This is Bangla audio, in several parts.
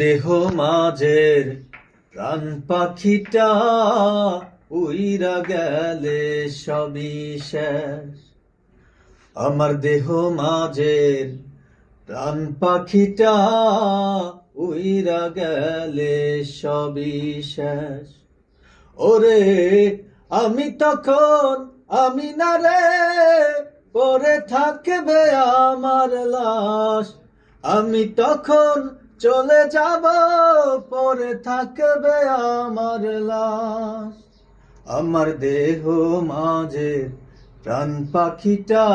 দেহ মাঝের প্রাণ পাখিটা উইরা গেলে সবই শেষ। আমার দেহ মাঝের প্রাণ পাখিটা উইরা গেলে সবই শেষ। ওরে আমি তখন আমি না রে, পরে থাকবে আমার লাশ। আমি তখন চলে যাব, পরে থাকবে আমার লাশ। আমার দেহ মাঝে প্রাণ পাখিটা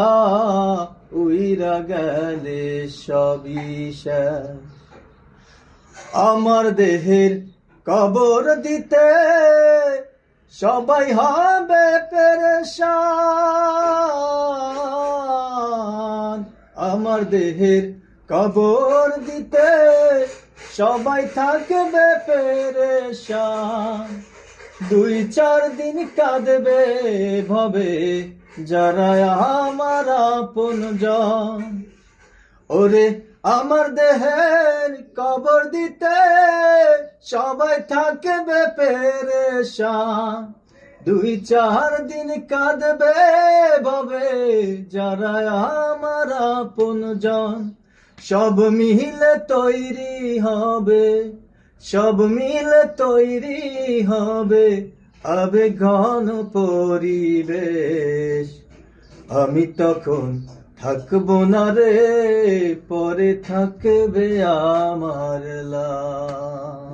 উইরা গেলে সবই শেষ। আমার দেহের কবর দিতে সবাই হবে পেরেশান। আমার দেহের কবর দিতে সবাই থাকবে পেরেশান। 2-4 দিন কাঁদবে ভবে যারা আমার আপনজন। ওরে আমার দেহের কবর দিতে সবাই থাকবে পেরেশান। 2-4 দিন কাঁদবে ভবে যারা আমার আপনজন। সব মিলে তৈরি হবে, সব মিলে তৈরি হবে আবেগ ঘন পরিবেশ। আমি তখন থাকবো না রে, পরে থাকবে আমার লাশ।